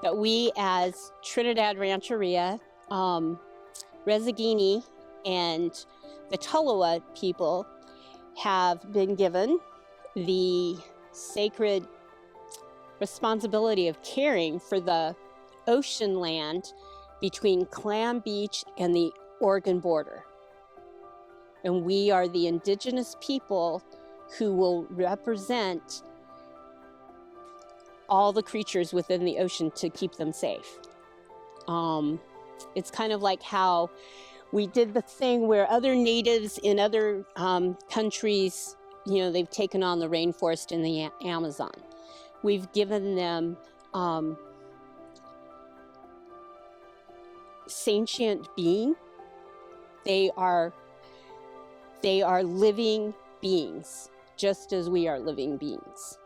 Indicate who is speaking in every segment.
Speaker 1: that we as Trinidad Rancheria, Rezagini, and the Tolowa people have been given the sacred responsibility of caring for the ocean land between Clam Beach and the Oregon border. And we are the indigenous people who will represent all the creatures within the ocean to keep them safe. It's kind of like how we did the thing where other natives in other countries, you know, they've taken on the rainforest in the Amazon. We've given them sentient being. They are living beings, just as we are living beings.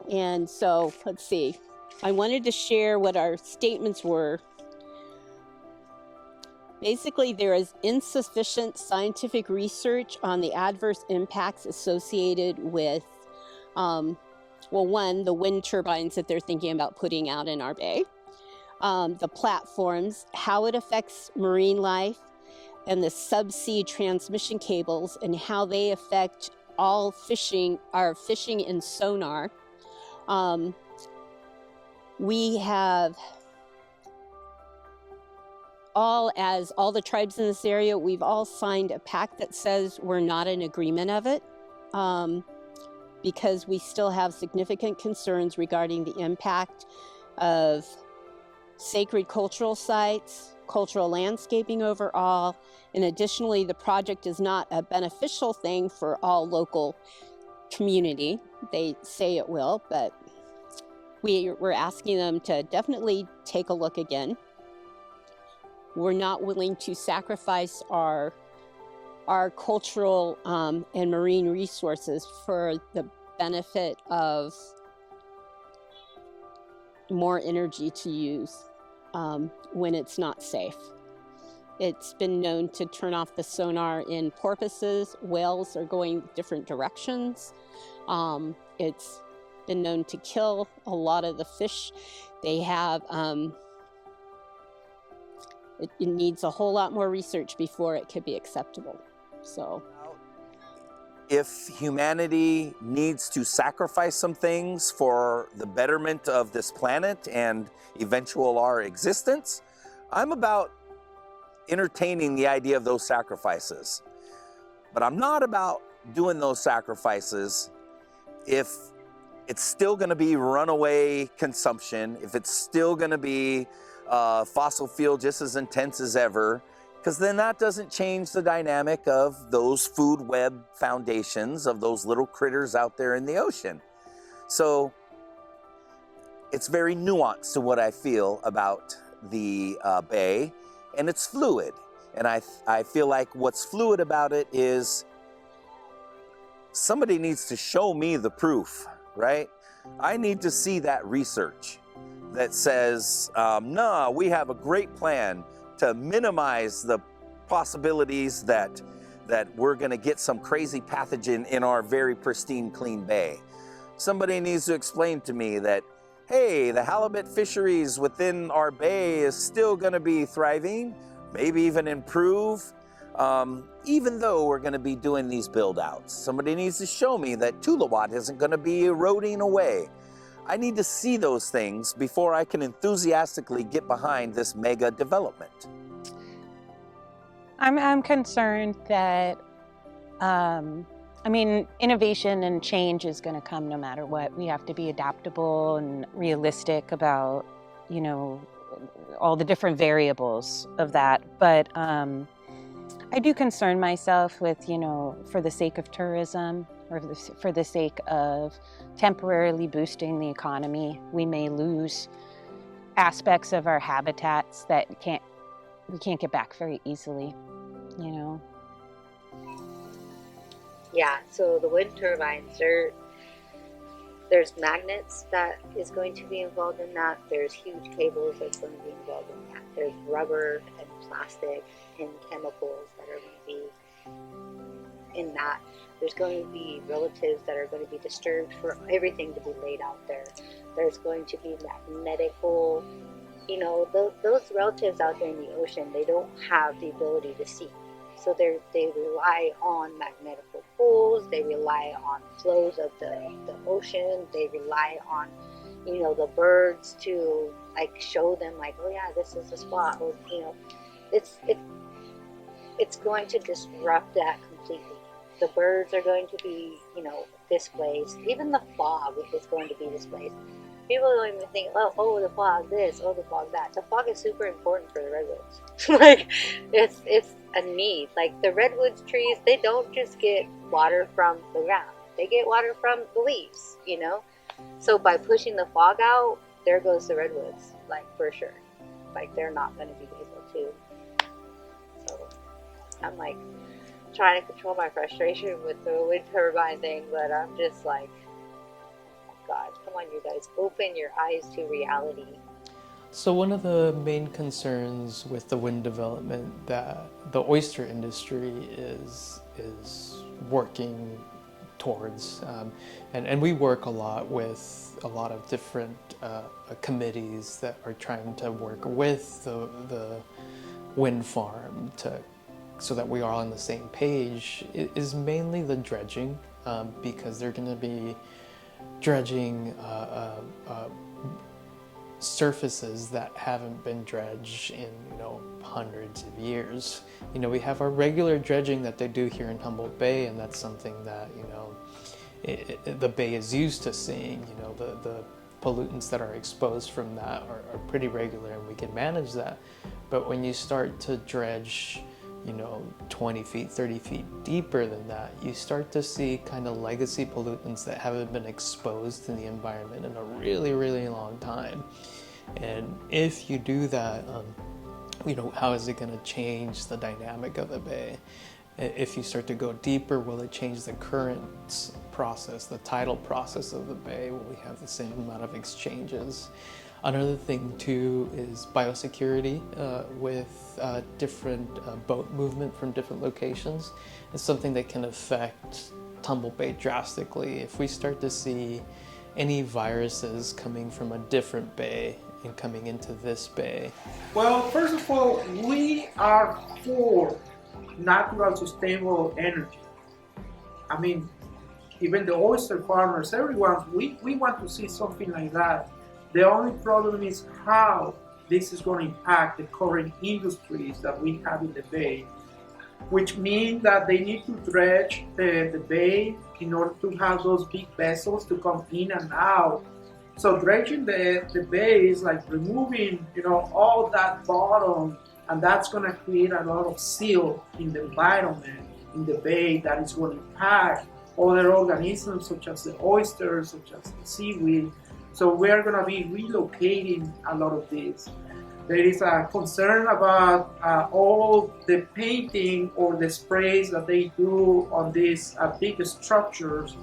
Speaker 1: And so, let's see. I wanted to share what our statements were. Basically, there is insufficient scientific research on the adverse impacts associated with, well, one, the wind turbines that they're thinking about putting out in our bay, the platforms, how it affects marine life, and the subsea transmission cables and how they affect all fishing, our fishing and sonar. We have all the tribes in this area, we've all signed a pact that says we're not in agreement of it, because we still have significant concerns regarding the impact of sacred cultural sites, cultural landscaping overall, and additionally, the project is not a beneficial thing for all local community. They say it will, but we're asking them to definitely take a look again. We're not willing to sacrifice our cultural and marine resources for the benefit of more energy to use when it's not safe. It's been known to turn off the sonar in porpoises. Whales are going different directions. It's been known to kill a lot of the fish. They have, it needs a whole lot more research before it could be acceptable. So,
Speaker 2: if humanity needs to sacrifice some things for the betterment of this planet and eventual our existence, I'm about entertaining the idea of those sacrifices. But I'm not about doing those sacrifices if it's still going to be runaway consumption, if it's still going to be fossil fuel just as intense as ever, because then that doesn't change the dynamic of those food web foundations of those little critters out there in the ocean. So it's very nuanced to what I feel about the bay, and it's fluid. And I feel like what's fluid about it is somebody needs to show me the proof, right? I need to see that research that says, no, we have a great plan to minimize the possibilities that we're gonna get some crazy pathogen in our very pristine, clean bay. Somebody needs to explain to me that, hey, the halibut fisheries within our bay is still gonna be thriving, maybe even improve, even though we're gonna be doing these build outs. Somebody needs to show me that Tuluwat isn't gonna be eroding away. I need to see those things before I can enthusiastically get behind this mega development.
Speaker 3: I'm concerned that, I mean, innovation and change is going to come no matter what. We have to be adaptable and realistic about, you know, all the different variables of that. But I do concern myself with, you know, for the sake of tourism or for the sake of temporarily boosting the economy, we may lose aspects of our habitats that we can't get back very easily, you know.
Speaker 4: Yeah, so the wind turbines, there's magnets that is going to be involved in that. There's huge cables that's going to be involved in that. There's rubber and plastic and chemicals that are going to be in that. There's going to be relatives that are going to be disturbed for everything to be laid out there. There's going to be magnetical, you know, those relatives out there in the ocean, they don't have the ability to see. So they rely on magnetical poles, they rely on flows of the ocean, they rely on, you know, the birds to like show them like, oh yeah, this is the spot. Or, you know, it's going to disrupt that completely. The birds are going to be, you know, displaced. Even the fog is going to be displaced. People don't even think, oh, the fog this, oh, the fog that. The fog is super important for the redwoods. Like, it's a need. Like, the redwoods trees, they don't just get water from the ground. They get water from the leaves, you know? So by pushing the fog out, there goes the redwoods, like, for sure. Like, they're not going to be able to. So, I'm, like, trying to control my frustration with the wind turbine thing, but I'm just like, God, come on, you guys, open your eyes to reality.
Speaker 5: So one of the main concerns with the wind development that the oyster industry is working towards, and we work a lot with a lot of different committees that are trying to work with the wind farm so that we are on the same page, is mainly the dredging, because they're going to be dredging surfaces that haven't been dredged in, you know, hundreds of years. You know, we have our regular dredging that they do here in Humboldt Bay, and that's something that, you know, the bay is used to seeing. You know, the pollutants that are exposed from that are pretty regular, and we can manage that. But when you start to dredge, you know, 20 feet, 30 feet deeper than that, you start to see kind of legacy pollutants that haven't been exposed in the environment in a really, really long time. And if you do that, you know, how is it going to change the dynamic of the bay? If you start to go deeper, will it change the current process, the tidal process of the bay? Will we have the same amount of exchanges? Another thing too is biosecurity with different boat movement from different locations. It's something that can affect Humboldt Bay drastically. If we start to see any viruses coming from a different bay and coming into this bay.
Speaker 6: Well, first of all, we are for natural sustainable energy. I mean, even the oyster farmers, everyone, we want to see something like that. The only problem is how this is going to impact the current industries that we have in the bay, which means that they need to dredge the bay in order to have those big vessels to come in and out. So dredging the bay is like removing, you know, all that bottom, and that's going to create a lot of silt in the environment in the bay that is going to impact other organisms such as the oysters, such as the seaweed. So we are going to be relocating a lot of this. There is a concern about all the painting or the sprays that they do on these big structures.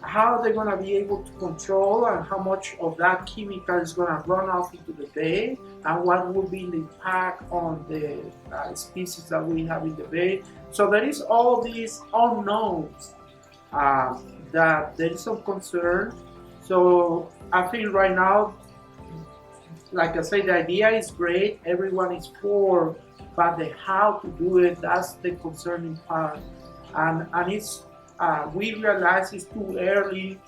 Speaker 6: How they're going to be able to control and how much of that chemical is going to run off into the bay, and what will be the impact on the species that we have in the bay. So there is all these unknowns that there is some concern. So I think right now, like I said, the idea is great, everyone is for, but the how to do it, that's the concerning part. And it's we realize it's too early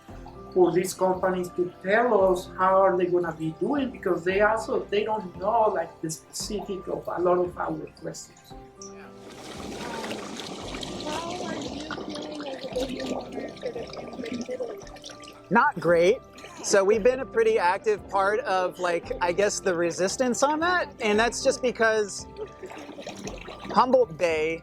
Speaker 6: for these companies to tell us how are they going to be doing, because they don't know like the specific of a lot of our questions.
Speaker 7: How are you feeling as a business owner for the city?
Speaker 8: Not great. So we've been a pretty active part of, like, I guess, the resistance on that. And that's just because Humboldt Bay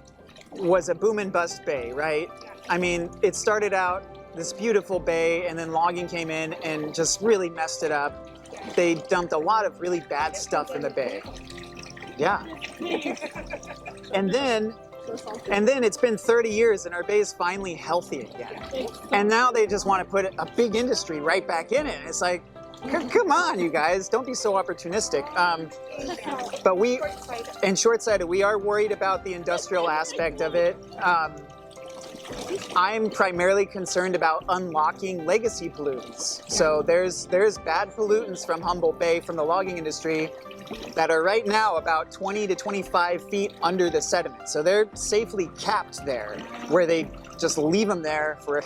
Speaker 8: was a boom and bust bay, right? I mean, it started out this beautiful bay, and then logging came in and just really messed it up. They dumped a lot of really bad stuff in the bay. Yeah. And then it's been 30 years and our bay is finally healthy again. And now they just want to put a big industry right back in it. It's like, come on, you guys, don't be so opportunistic. But short-sighted, we are worried about the industrial aspect of it. I'm primarily concerned about unlocking legacy pollutants. So there's bad pollutants from Humboldt Bay, from the logging industry, that are right now about 20 to 25 feet under the sediment. So they're safely capped there, where they just leave them there for.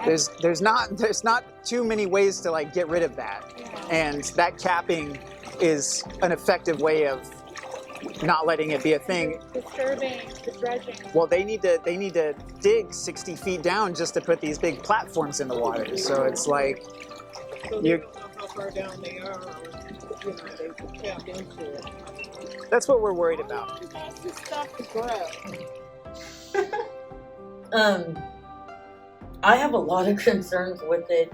Speaker 8: There's not too many ways to like get rid of that, and that capping is an effective way of not letting it be a thing.
Speaker 7: Disturbing the dredging.
Speaker 8: Well, they need to dig 60 feet down just to put these big platforms in the water. So it's like
Speaker 9: So they don't know how far down they are, or they tap into it.
Speaker 8: that's what we're worried about.
Speaker 9: How long does this stuff grow?
Speaker 10: I have a lot of concerns with it.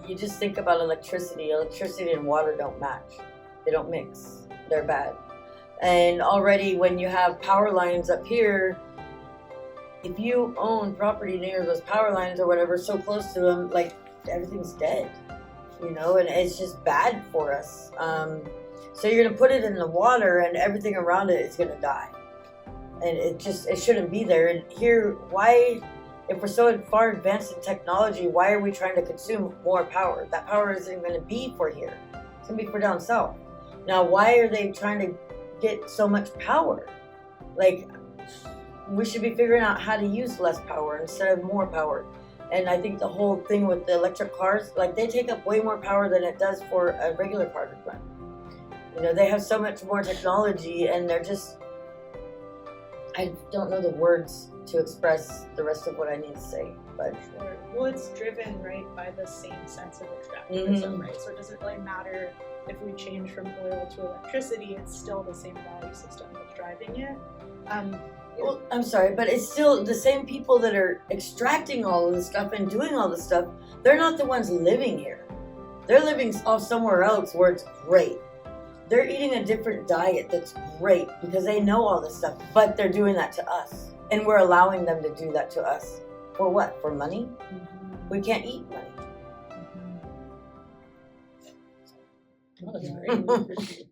Speaker 10: You just think about electricity. Electricity and water don't match. They don't mix. They're bad. And already when you have power lines up here, if you own property near those power lines or whatever, so close to them, like everything's dead, and it's just bad for us. So you're gonna put it in the water and everything around it is gonna die. And it shouldn't be there. And here, why, if we're so far advanced in technology, why are we trying to consume more power? That power isn't gonna be for here. It's gonna be for down south. Now, why are they trying to get so much power? Like, we should be figuring out how to use less power instead of more power. And I think the whole thing with the electric cars, like they take up way more power than it does for a regular car to run. They have so much more technology, and they're just, I don't know the words to express the rest of what I need to say, but.
Speaker 11: Sure. Well, it's driven, right, by the same sense of extractivism, right? So it doesn't really matter if we change from oil to electricity, it's still the same value system that's driving it.
Speaker 10: Well, I'm sorry, but it's still the same people that are extracting all of this stuff and doing all this stuff. They're not the ones living here. They're living off somewhere else where it's great. They're eating a different diet that's great because they know all this stuff, but they're doing that to us. And we're allowing them to do that to us. For what? For money? Mm-hmm. We can't eat money. Mm-hmm. Oh, that's great.